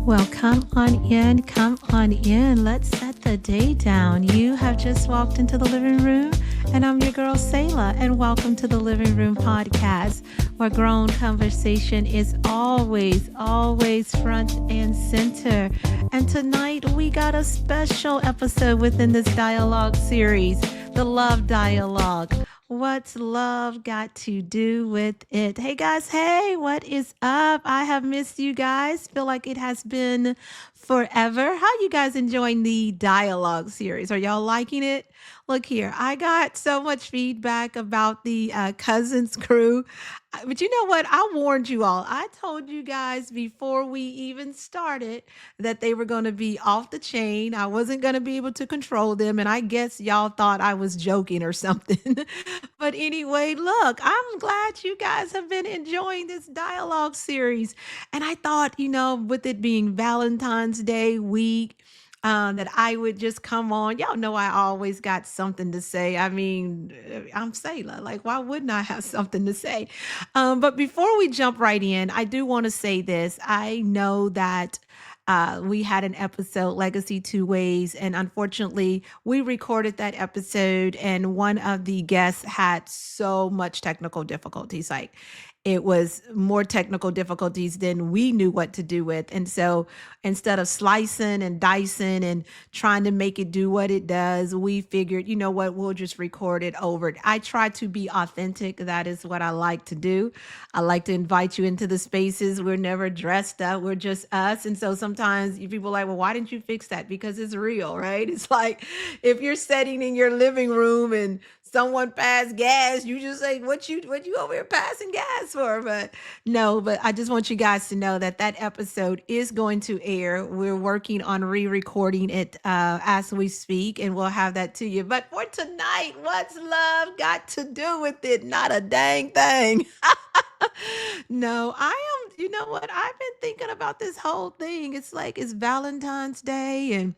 Well, come on in, come on in. Let's set the day down. You have just walked into the living room, and I'm your girl, Sayla, and welcome to the Living Room Podcast, where grown conversation is always front and center. And tonight, we got a special episode within this dialogue series, the Love Dialogue. What's love got to do with it? Hey guys, hey, what is up? I have missed you guys. Feel like it has been forever. How you guys enjoying the dialogue series? Are y'all liking it? Look here, I got so much feedback about the Cousins crew. But you know what? I warned you all. I told you guys before we even started that they were going to be off the chain. I wasn't going to be able to control them. And I guess y'all thought I was joking or something. But anyway, look, I'm glad you guys have been enjoying this dialogue series. And I thought, with it being Valentine's Day week, that I would just come on. Y'all know I always got something to say. I mean, I'm Sayla. Like, why wouldn't I have something to say? But before we jump right in, I do want to say this. I know that we had an episode, Legacy Two Ways, and unfortunately, we recorded that episode, and one of the guests had so much technical difficulties. Like, it was more technical difficulties than we knew what to do with. And so instead of slicing and dicing and trying to make it do what it does, we figured, you know what, we'll just record it over. I try to be authentic. That is what I like to do. I like to invite you into the spaces. We're never dressed up. We're just us. And so sometimes people are like, well, why didn't you fix that? Because it's real, right? It's like if you're sitting in your living room and someone passed gas, you just say, what you over here passing gas for? But no, but I just want you guys to know that that episode is going to air. We're working on re-recording it as we speak, and we'll have that to you. But for tonight, what's love got to do with it? Not a dang thing. No, I am, you know what? I've been thinking about this whole thing. It's like it's Valentine's Day and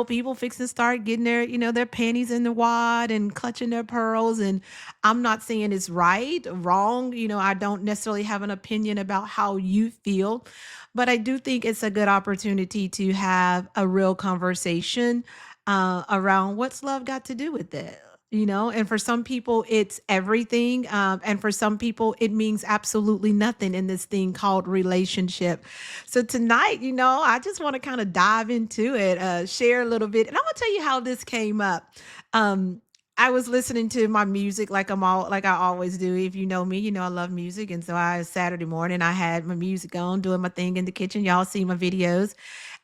people fixing to start getting their panties in the wad and clutching their pearls. And I'm not saying it's right, wrong. I don't necessarily have an opinion about how you feel, but I do think it's a good opportunity to have a real conversation around what's love got to do with it. And for some people, it's everything. And for some people, it means absolutely nothing in this thing called relationship. So tonight, I just want to kind of dive into it, share a little bit. And I'm going to tell you how this came up. Um, I was listening to my music like I always do. If you know me, I love music. And so Saturday morning, I had my music on, doing my thing in the kitchen. Y'all see my videos.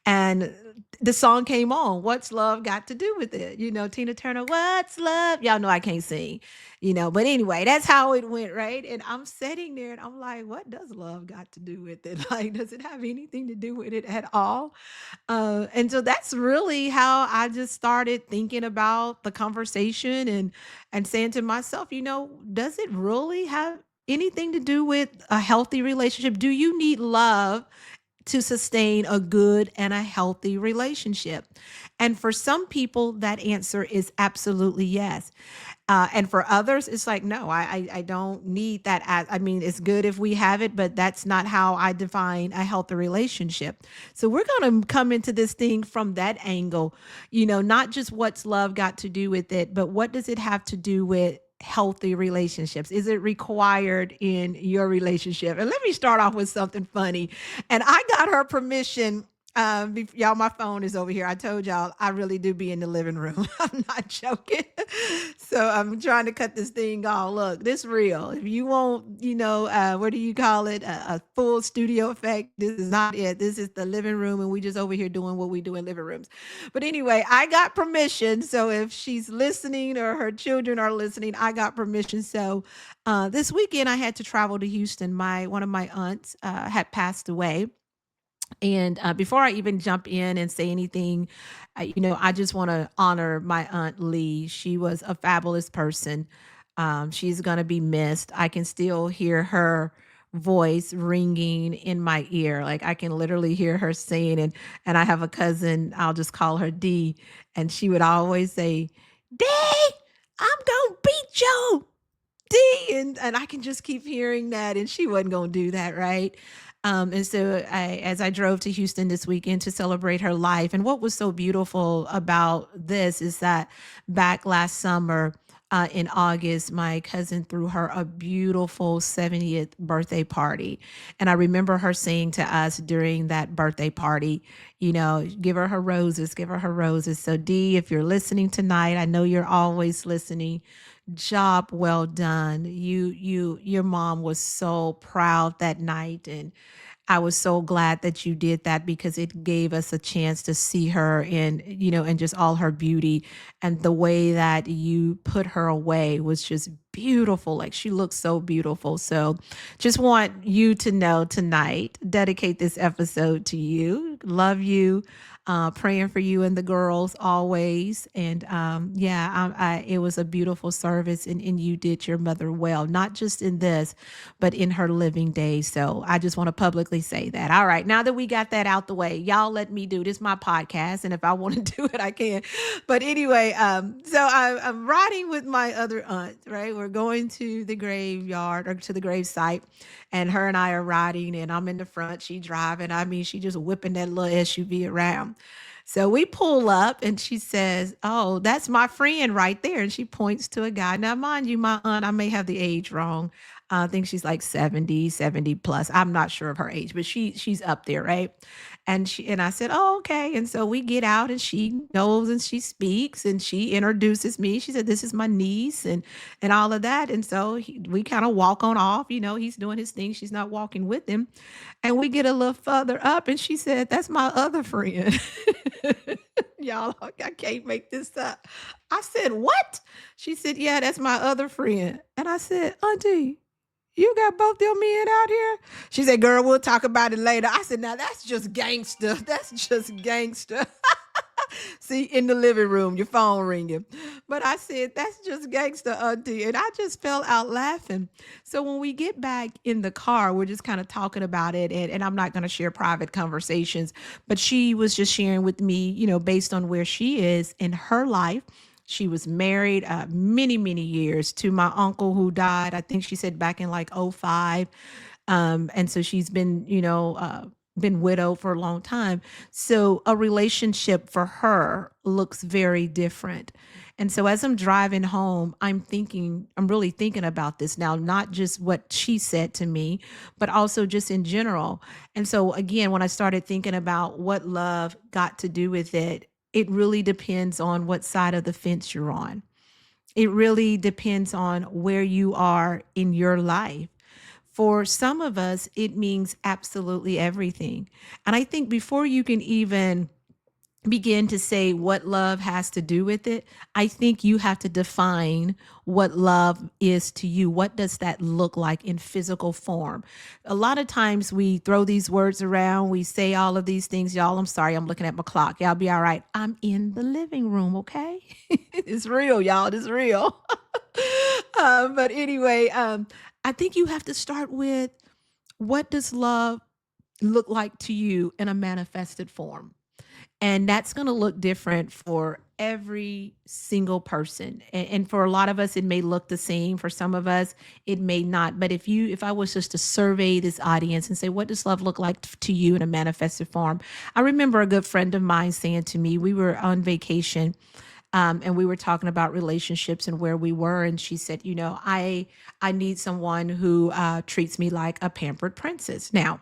And the song came on. What's love got to do with it? Tina Turner, what's love? Y'all know I can't sing, but anyway, that's how it went, right? And I'm sitting there and I'm like, what does love got to do with it? Like, does it have anything to do with it at all? And so that's really how I just started thinking about the conversation and saying to myself, does it really have anything to do with a healthy relationship? Do you need love to sustain a good and a healthy relationship? And for some people, that answer is absolutely yes. And for others, it's like, no, I don't need that. I mean, it's good if we have it, but that's not how I define a healthy relationship. So we're going to come into this thing from that angle, not just what's love got to do with it, but what does it have to do with healthy relationships? Is it required in your relationship? And let me start off with something funny. And I got her permission. Y'all, my phone is over here. I told y'all I really do be in the living room. I'm not joking. So I'm trying to cut this thing off. Look, this real. If you want, what do you call it? A full studio effect. This is not it. This is the living room, and we just over here doing what we do in living rooms. But anyway, I got permission. So if she's listening or her children are listening, I got permission. So this weekend I had to travel to Houston. One of my aunts had passed away. And before I even jump in and say anything, I just want to honor my Aunt Lee. She was a fabulous person. She's going to be missed. I can still hear her voice ringing in my ear. Like I can literally hear her saying it. And I have a cousin, I'll just call her D. And she would always say, D, I'm going to beat you. D. And I can just keep hearing that. And she wasn't going to do that, right? And so as I drove to Houston this weekend to celebrate her life, and what was so beautiful about this is that back last summer, in August, my cousin threw her a beautiful 70th birthday party. And I remember her saying to us during that birthday party, give her her roses, give her her roses. So, Dee, if you're listening tonight, I know you're always listening. Job well done. Your mom was so proud that night, and I was so glad that you did that because it gave us a chance to see her in just all her beauty. And the way that you put her away was just beautiful. Like, she looks so beautiful. So just want you to know tonight, dedicate this episode to you. Love you. Praying for you and the girls always. And yeah, it was a beautiful service, and you did your mother well, not just in this, but in her living days. So I just want to publicly say that. All right, now that we got that out the way, y'all let me do this, my podcast, and if I want to do it, I can. But anyway, so I'm riding with my other aunt, right? We're going to the graveyard or to the grave site, and her and I are riding, and I'm in the front, she driving. I mean, she just whipping that little SUV around. So we pull up and she says, "Oh, that's my friend right there." And she points to a guy. Now, mind you, my aunt, I may have the age wrong. I think she's like 70, 70 plus. I'm not sure of her age, but she's up there, right? And I said, "Oh, okay." And so we get out and she knows and she speaks and she introduces me. She said, "This is my niece," and all of that. And so we kind of walk on off. He's doing his thing. She's not walking with him. And we get a little further up and she said, "That's my other friend." Y'all, I can't make this up. I said, "What?" She said, "Yeah, that's my other friend." And I said, "Auntie, you got both your men out here?" She said, "Girl, we'll talk about it later." I said, "Now that's just gangster. That's just gangster." See, in the living room, your phone ringing. But I said, "That's just gangster, Auntie." And I just fell out laughing. So when we get back in the car, we're just kind of talking about it. And I'm not going to share private conversations, but she was just sharing with me, based on where she is in her life. She was married many, many years to my uncle who died, I think she said back in like '05. And so she's been widowed for a long time. So a relationship for her looks very different. And so as I'm driving home, I'm really thinking about this now, not just what she said to me, but also just in general. And so again, when I started thinking about what love got to do with it, it really depends on what side of the fence you're on. It really depends on where you are in your life. For some of us, it means absolutely everything. And I think before you can even begin to say what love has to do with it, I think you have to define what love is to you. What does that look like in physical form? A lot of times we throw these words around, we say all of these things. Y'all, I'm sorry, I'm looking at my clock. Y'all be all right. I'm in the living room, okay? It's real, y'all. It's real. But anyway, I think you have to start with what does love look like to you in a manifested form? And that's going to look different for every single person. And for a lot of us, it may look the same. For some of us, it may not. But if I was just to survey this audience and say, what does love look like to you in a manifested form? I remember a good friend of mine saying to me, we were on vacation, and we were talking about relationships and where we were, and she said, I need someone who treats me like a pampered princess. Now,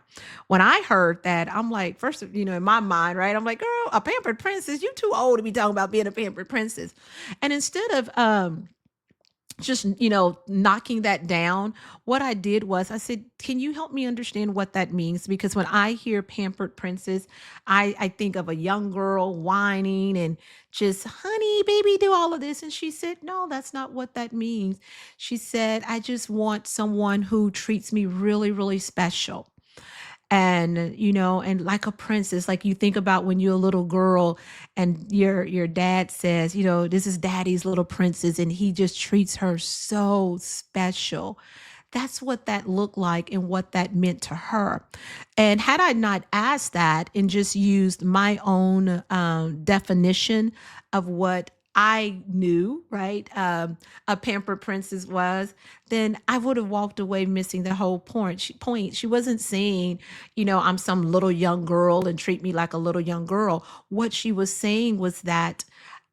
when I heard that, I'm like, first, in my mind, right? I'm like, girl, a pampered princess? You too old to be talking about being a pampered princess. And instead of just knocking that down, what I did was I said, can you help me understand what that means? Because when I hear pampered princess, I think of a young girl whining and just, honey baby, do all of this. And she said, no, that's not what that means. She said, I just want someone who treats me really, really special, and like a princess. Like, you think about when you're a little girl and your dad says, this is daddy's little princess, and he just treats her so special. That's what that looked like and what that meant to her. And had I not asked that and just used my own definition of what I knew, right, a pampered princess was, then I would have walked away missing the whole point. She wasn't saying, I'm some little young girl and treat me like a little young girl. What she was saying was that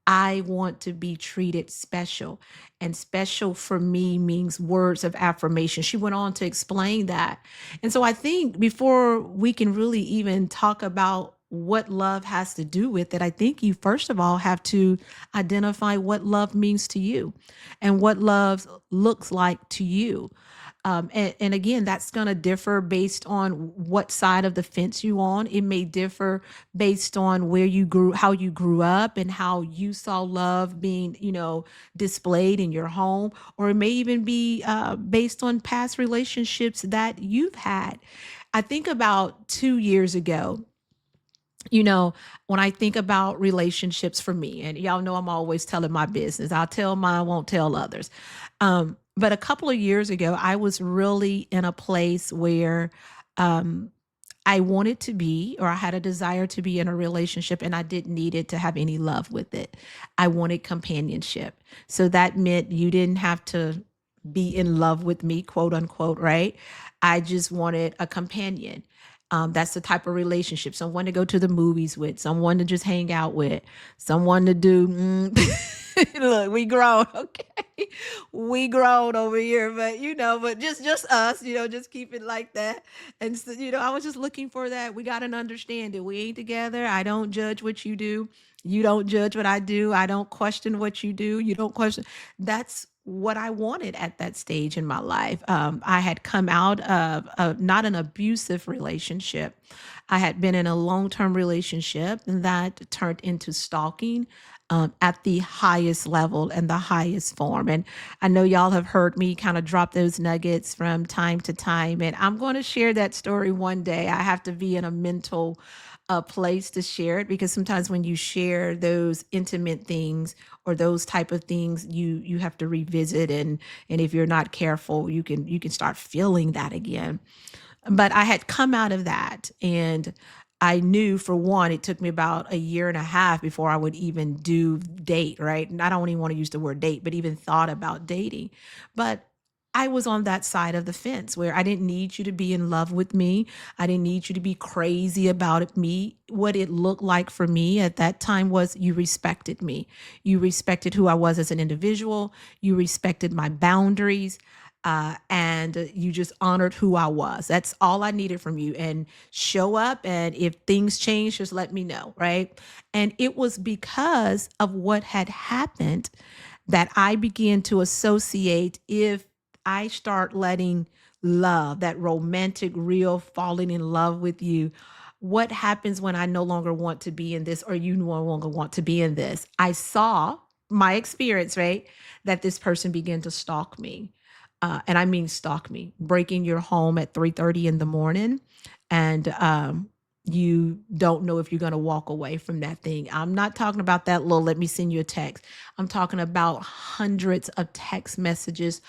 I want to be treated special. And special for me means words of affirmation. She went on to explain that. And so I think before we can really even talk about what love has to do with it, I think you first of all have to identify what love means to you and what love looks like to you. And again, that's going to differ based on what side of the fence you on. It may differ based on where you grew, how you grew up, and how you saw love being, displayed in your home, or it may even be based on past relationships that you've had. I think about 2 years ago, you know, when I think about relationships for me, and y'all know I'm always telling my business. I'll tell mine, won't tell others. But a couple of years ago, I was really in a place where um, I wanted to be, or I had a desire to be in a relationship, and I didn't need it to have any love with it. I wanted companionship. So that meant you didn't have to be in love with me, quote unquote, right? I just wanted a companion. That's the type of relationship, someone to go to the movies with, someone to just hang out with, someone to do. Look, we grown, okay? We grown over here, but but just us, just keep it like that. And so, I was just looking for that. We got an understanding. We ain't together. I don't judge what you do. You don't judge what I do. I don't question what you do. You don't question. That's what I wanted at that stage in my life. I had come out of not an abusive relationship. I had been in a long term relationship that turned into stalking. At the highest level and the highest form. And I know y'all have heard me kind of drop those nuggets from time to time. And I'm going to share that story one day. I have to be in a mental place to share it, because sometimes when you share those intimate things or those type of things, you have to revisit, and if you're not careful, you can start feeling that again. But I had come out of that, and I knew, for one, it took me about a year and a half before I would even do date, right? And I don't even want to use the word date, but even thought about dating. But I was on that side of the fence where I didn't need you to be in love with me. I didn't need you to be crazy about me. What it looked like for me at that time was you respected me. You respected who I was as an individual. You respected my boundaries, and you just honored who I was. That's all I needed from you. And show up, and if things change, just let me know, right? And it was because of what had happened that I began to associate, if I start letting love, that romantic, real falling in love with you, what happens when I no longer want to be in this, or you no longer want to be in this? I saw my experience, right? That this person began to stalk me. And I mean stalk me, breaking your home at 3:30 in the morning, and you don't know if you're going to walk away from that thing. I'm not talking about that little, let me send you a text. I'm talking about hundreds of text messages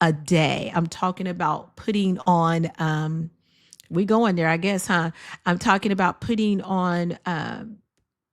a day. I'm talking about putting on, we going there, I guess, huh? I'm talking about putting on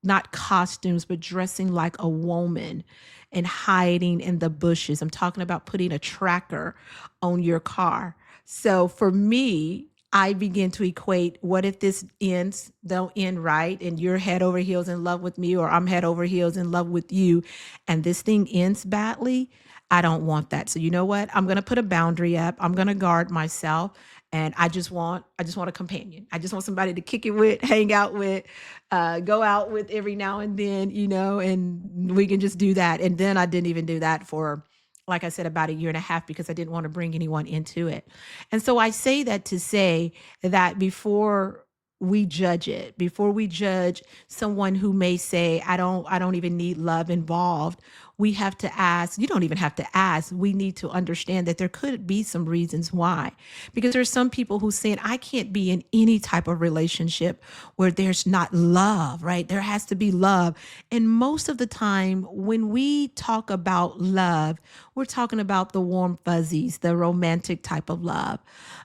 not costumes, but dressing like a woman and hiding in the bushes. I'm talking about putting a tracker on your car. So for me, I begin to equate, what if this ends, don't end right, and you're head over heels in love with me, or I'm head over heels in love with you, and this thing ends badly? I don't want that. So you know what? I'm going to put a boundary up. I'm going to guard myself. And I just want a companion. I just want somebody to kick it with, hang out with, go out with every now and then, and we can just do that. And then I didn't even do that for, like I said, about a year and a half, because I didn't want to bring anyone into it. And so I say that to say that before we judge it, before we judge someone who may say, I don't even need love involved, we have to ask, you don't even have to ask, we need to understand that there could be some reasons why. Because there's some people who saying, I can't be in any type of relationship where there's not love, right? There has to be love. And most of the time, when we talk about love, we're talking about the warm fuzzies, the romantic type of love.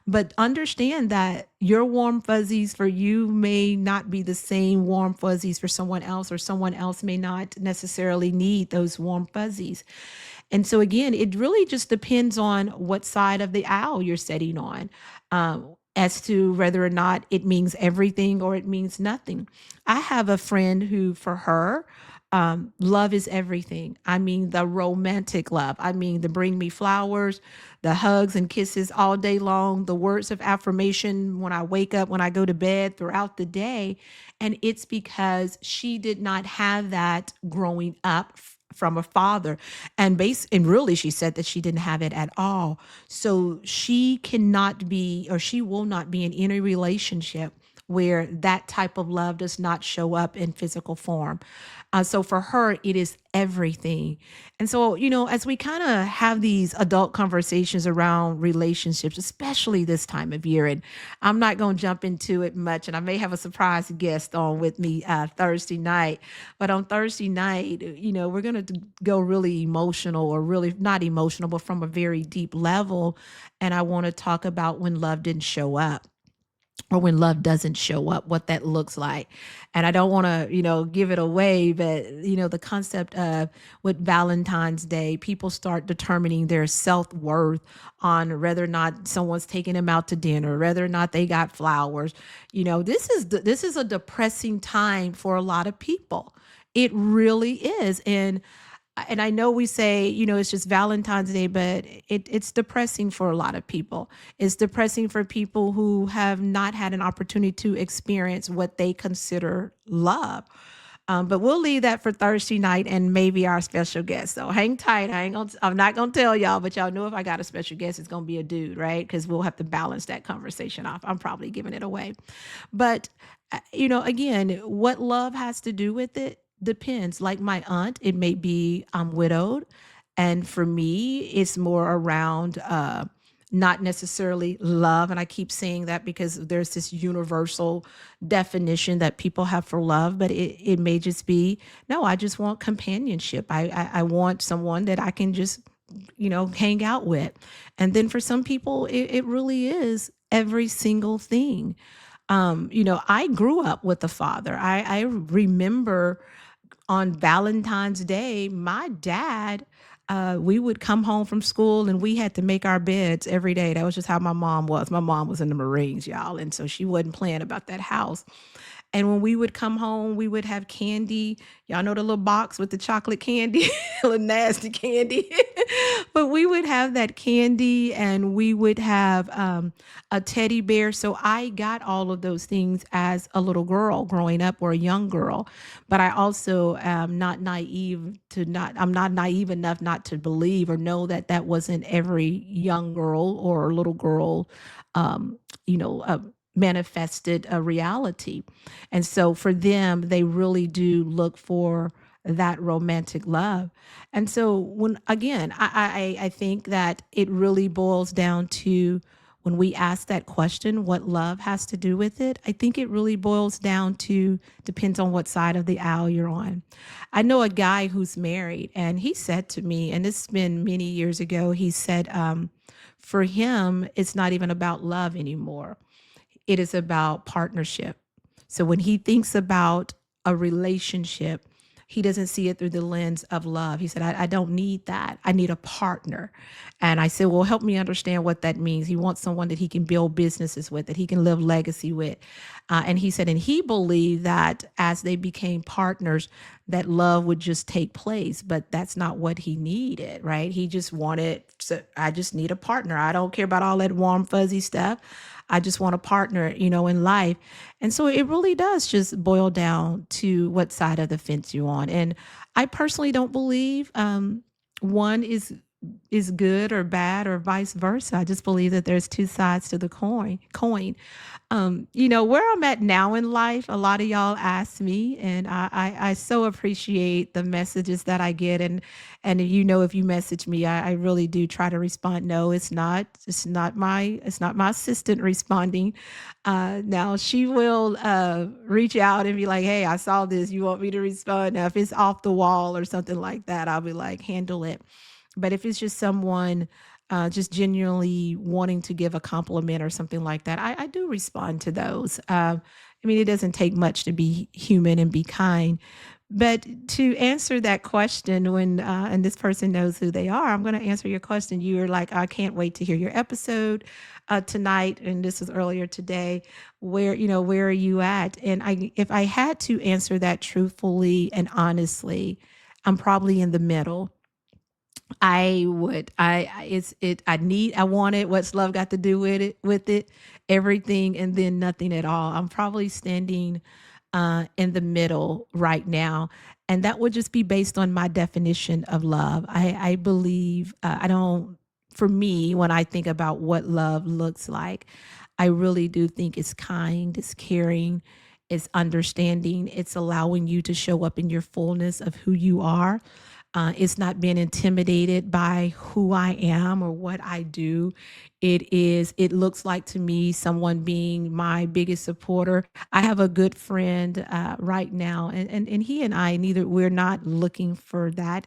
But understand that your warm fuzzies for you may not be the same warm fuzzies for someone else, or someone else may not necessarily need those warm fuzzies. And so, again, it really just depends on what side of the aisle you're sitting on. As to whether or not it means everything or it means nothing. I have a friend who, for her, love is everything. I mean, the romantic love. I mean, the bring me flowers, the hugs and kisses all day long, the words of affirmation when I wake up, when I go to bed, throughout the day. And it's because she did not have that growing up from a father. And really she said that she didn't have it at all. So she cannot be, or she will not be in any relationship where that type of love does not show up in physical form. So for her, it is everything. And so, as we kind of have these adult conversations around relationships, especially this time of year, and I'm not going to jump into it much, and I may have a surprise guest on with me Thursday night. But on Thursday night, we're going to go really emotional, or really not emotional, but from a very deep level. And I want to talk about when love didn't show up, or when love doesn't show up, what that looks like. And I don't want to, give it away, but, the concept of with Valentine's Day, people start determining their self-worth on whether or not someone's taking them out to dinner, whether or not they got flowers. This is a depressing time for a lot of people. It really is. And I know we say, it's just Valentine's Day, but it's depressing for a lot of people. It's depressing for people who have not had an opportunity to experience what they consider love. But we'll leave that for Thursday night and maybe our special guest. So hang tight. I'm not gonna tell y'all, but y'all know if I got a special guest, it's gonna be a dude, right? Because we'll have to balance that conversation off. I'm probably giving it away. But again, what love has to do with it depends. Like my aunt, it may be I'm widowed, and for me, it's more around not necessarily love. And I keep saying that because there's this universal definition that people have for love, but it may just be, no, I just want companionship. I want someone that I can just hang out with. And then for some people, it really is every single thing. I grew up with a father. I remember on Valentine's Day, my dad, we would come home from school and we had to make our beds every day. That was just how my mom was. My mom was in the Marines, y'all. And so she wasn't playing about that house. And when we would come home, we would have candy. Y'all know the little box with the chocolate candy, little nasty candy. But we would have that candy, and we would have a teddy bear. So I got all of those things as a little girl growing up, or a young girl. But I also am not naive I'm not naive enough not to believe or know that that wasn't every young girl or little girl, um, manifested a reality. And so for them, they really do look for that romantic love. And so when again, I think that it really boils down to when we ask that question, what love has to do with it. I think it really boils down to depends on what side of the aisle you're on. I know a guy who's married, and he said to me, and this has been many years ago, he said, for him, it's not even about love anymore, it is about partnership. So when he thinks about a relationship, he doesn't see it through the lens of love. He said, I don't need that. I need a partner. And I said, well, help me understand what that means. He wants someone that he can build businesses with, that he can live legacy with. And he said, and he believed that as they became partners, that love would just take place. But that's not what he needed, right? He just wanted, so I just need a partner. I don't care about all that warm, fuzzy stuff. I just want a partner, in life. And so it really does just boil down to what side of the fence you're on. And I personally don't believe one is is good or bad or vice versa. I just believe that there's two sides to the coin. Where I'm at now in life, a lot of y'all ask me, and I so appreciate the messages that I get. And if you message me, I really do try to respond. No, it's not my assistant responding. Now she will reach out and be like, "Hey, I saw this. You want me to respond?" Now, if it's off the wall or something like that, I'll be like, "Handle it." But if it's just someone just genuinely wanting to give a compliment or something like that, I do respond to those. I mean, it doesn't take much to be human and be kind. But to answer that question, and this person knows who they are, I'm going to answer your question. You were like, I can't wait to hear your episode tonight, and this was earlier today. Where are you at? And if I had to answer that truthfully and honestly, I'm probably in the middle. I would. It's it. I want it. What's love got to do with it? With it, everything, and then nothing at all. I'm probably standing in the middle right now, and that would just be based on my definition of love. I believe I don't. For me, when I think about what love looks like, I really do think it's kind, it's caring, it's understanding, it's allowing you to show up in your fullness of who you are. It's not being intimidated by who I am or what I do. It looks like to me someone being my biggest supporter. I have a good friend right now, and he and I, we're not looking for that.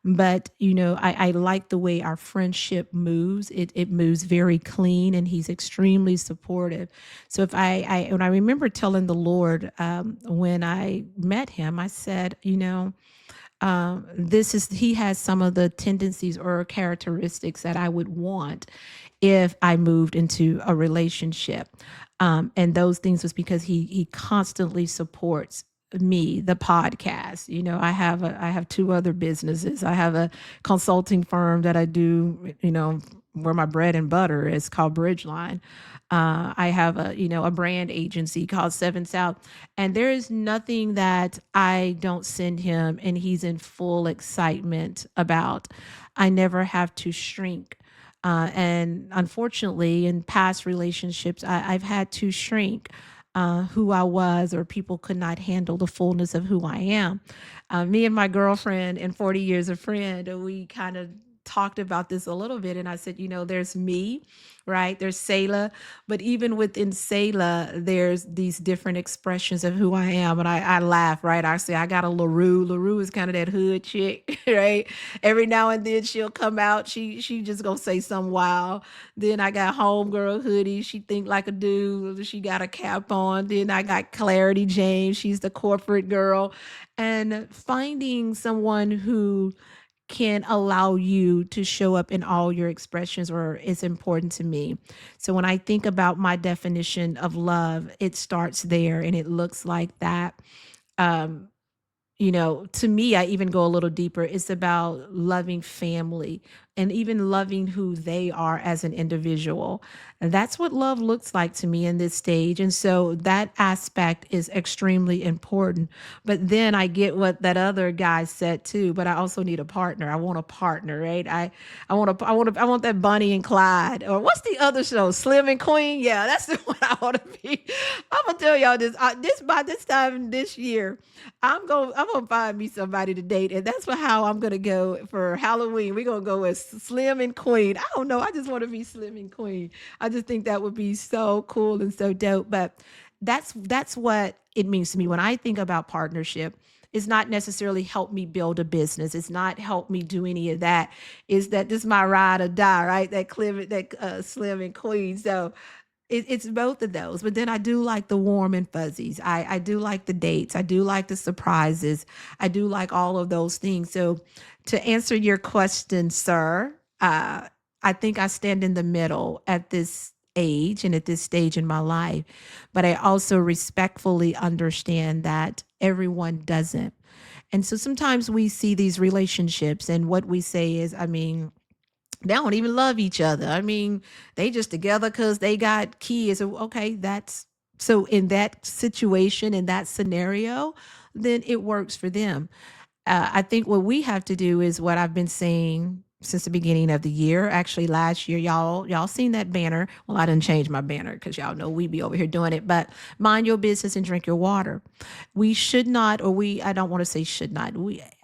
But I like the way our friendship moves. It moves very clean, and he's extremely supportive. So if when I remember telling the Lord when I met him, I said, this is he has some of the tendencies or characteristics that I would want if I moved into a relationship. And those things was because he constantly supports me, the podcast. I have two other businesses. I have a consulting firm that I do, where my bread and butter is called Bridgeline. I have a brand agency called Seven South, and there is nothing that I don't send him, and he's in full excitement about. I never have to shrink. And unfortunately, in past relationships, I've had to shrink who I was, or people could not handle the fullness of who I am. Me and my girlfriend and 40 years of friend, we kind of talked about this a little bit. And I said, there's me, right? There's Selah, but even within Selah, there's these different expressions of who I am. And I laugh, right? I say, I got a LaRue. LaRue is kind of that hood chick, right? Every now and then she'll come out. She just gonna say something wild. Then I got homegirl hoodie. She think like a dude. She got a cap on. Then I got Clarity James. She's the corporate girl. And finding someone who can allow you to show up in all your expressions or is important to me. So when I think about my definition of love, it starts there and it looks like that. Um, to me, I even go a little deeper. It's about loving family and even loving who they are as an individual. And that's what love looks like to me in this stage. And so that aspect is extremely important. But then I get what that other guy said too, but I also need a partner. I want a partner, right? I want that Bonnie and Clyde. Or what's the other show? Slim and Queen? Yeah, that's the one I want to be. I'm gonna tell y'all this. This by this time this year, I'm gonna find me somebody to date, and that's for how I'm gonna go for Halloween. We're gonna go with Slim and Queen. I don't know. I just want to be Slim and Queen. I just think that would be so cool and so dope. But that's what it means to me when I think about partnership. It's not necessarily help me build a business. It's not help me do any of that. Is that this is my ride or die, right? That Slim and Queen. So it's both of those. But then I do like the warm and fuzzies. I do like the dates. I do like the surprises. I do like all of those things. So to answer your question, sir, I think I stand in the middle at this age and at this stage in my life. But I also respectfully understand that everyone doesn't. And so sometimes we see these relationships, and what we say is, I mean, they don't even love each other. I mean, they just together because they got kids. So, okay, that's so in that situation, in that scenario, then it works for them. I think what we have to do is what I've been saying since the beginning of the year. Actually, last year, y'all seen that banner. Well, I didn't change my banner because y'all know we be over here doing it. But mind your business and drink your water. We should not, or I don't want to say should not.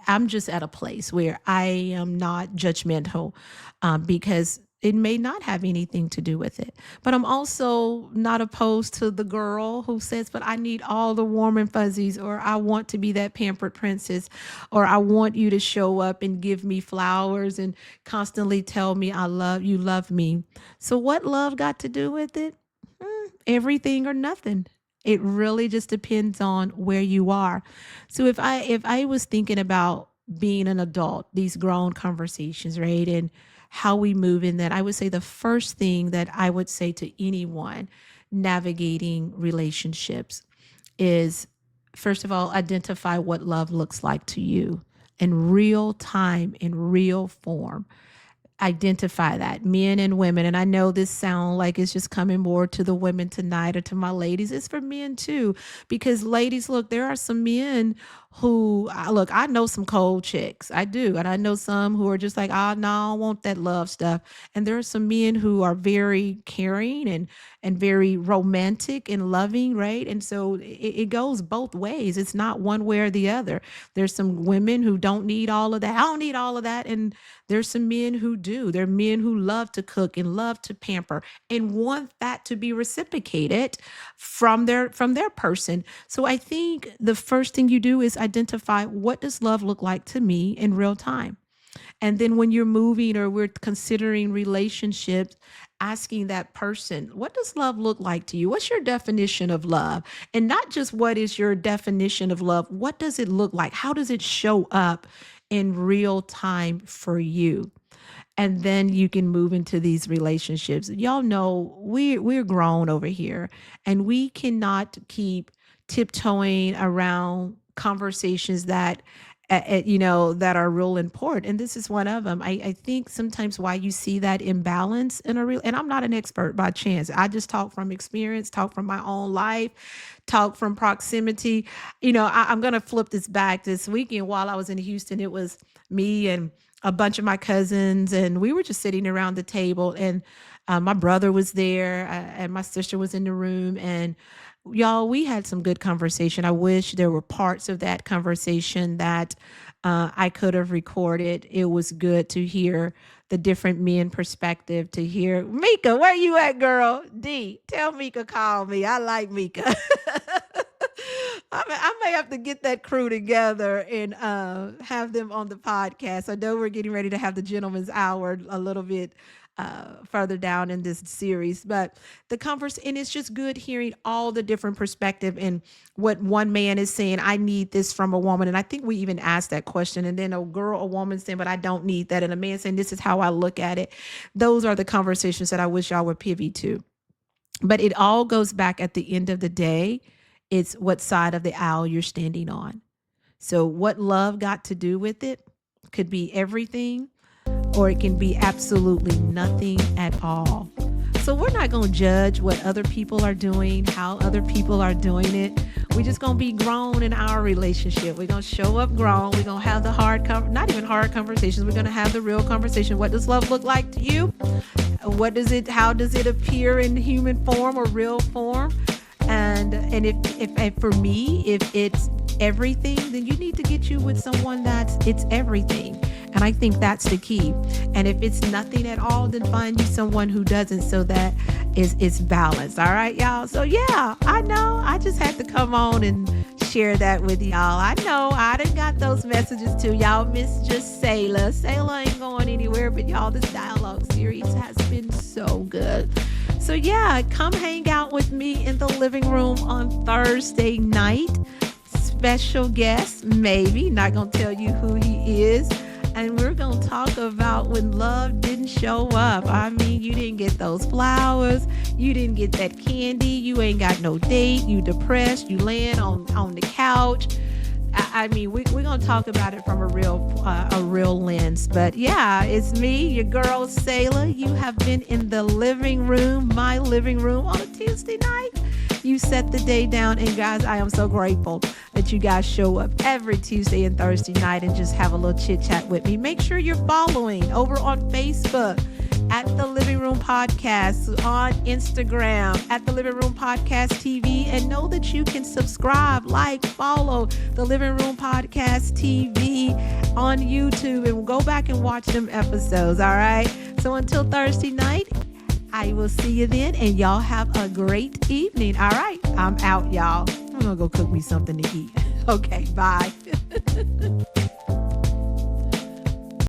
I'm just at a place where I am not judgmental, because it may not have anything to do with it. But I'm also not opposed to the girl who says, but I need all the warm and fuzzies, or I want to be that pampered princess, or I want you to show up and give me flowers and constantly tell me I love you, love me. So what love got to do with it? Everything or nothing. It really just depends on where you are. So if I was thinking about being an adult, these grown conversations, right? And how we move in that, I would say the first thing that I would say to anyone navigating relationships is, first of all, identify what love looks like to you in real time, in real form. Identify that, men and women. And I know this sound like it's just coming more to the women tonight, or to my ladies. It's for men too, because ladies, look, there are some men who look, I know some cold chicks. I do. And I know some who are just like, oh no, I don't want that love stuff. And there are some men who are very caring and very romantic and loving, right? And so it goes both ways. It's not one way or the other. There's some women who don't need all of that. I don't need all of that. And there's some men who do. There are men who love to cook and love to pamper and want that to be reciprocated from their person. So I think the first thing you do is identify, what does love look like to me in real time? And then when you're moving or we're considering relationships, asking that person, what does love look like to you? What's your definition of love? And not just what is your definition of love, what does it look like? How does it show up in real time for you? And then you can move into these relationships. Y'all know we're grown over here, and we cannot keep tiptoeing around conversations that that are real important. And this is one of them. I think sometimes why you see that imbalance in a real, and I'm not an expert by chance. I just talk from experience, talk from my own life, talk from proximity. I'm going to flip this back. This weekend while I was in Houston, it was me and a bunch of my cousins, and we were just sitting around the table, and my brother was there, and my sister was in the room, and y'all, we had some good conversation. I wish there were parts of that conversation that I could have recorded. It was good to hear the different men perspective, to hear Mika, where you at, girl? D, tell Mika, call me. I like Mika. I may have to get that crew together and have them on the podcast. I know we're getting ready to have the gentleman's hour a little bit further down in this series, but and it's just good hearing all the different perspective and what one man is saying. I need this from a woman. And I think we even asked that question, and then a woman saying, but I don't need that. And a man saying, this is how I look at it. Those are the conversations that I wish y'all would pivot to. But it all goes back at the end of the day. It's what side of the aisle you're standing on. So what love got to do with it could be everything, or it can be absolutely nothing at all. So we're not going to judge what other people are doing, how other people are doing it. We're just going to be grown in our relationship. We're going to show up grown. We're going to have the not even hard conversations. We're going to have the real conversation. What does love look like to you? How does it appear in human form or real form? And if for me, if it's everything, then you need to get you with someone it's everything. And I think that's the key. And if it's nothing at all, then find you someone who doesn't, so that it's balanced. All right, y'all. So yeah, I know I just had to come on and share that with y'all. I know I done got those messages too. Y'all miss just Sayla. Sayla ain't going anywhere, but y'all, this dialogue series has been so good. So yeah, come hang out with me in the living room on Thursday night. Special guest, maybe, not gonna tell you who he is. And we're going to talk about when love didn't show up. I mean, you didn't get those flowers. You didn't get that candy. You ain't got no date. You depressed. You laying on the couch. I mean, we're going to talk about it from a real lens. But yeah, it's me, your girl, Sayla. You have been in the living room, my living room, on a Tuesday night. You set the day down. And guys, I am so grateful that you guys show up every Tuesday and Thursday night and just have a little chit chat with me. Make sure you're following over on Facebook at The Living Room Podcast, on Instagram at The Living Room Podcast TV, and know that you can subscribe, like, follow The Living Room Podcast TV on YouTube and go back and watch them episodes, all right? So until Thursday night, I will see you then, and y'all have a great evening. All right, I'm out, y'all. I'm gonna go cook me something to eat. Okay, bye.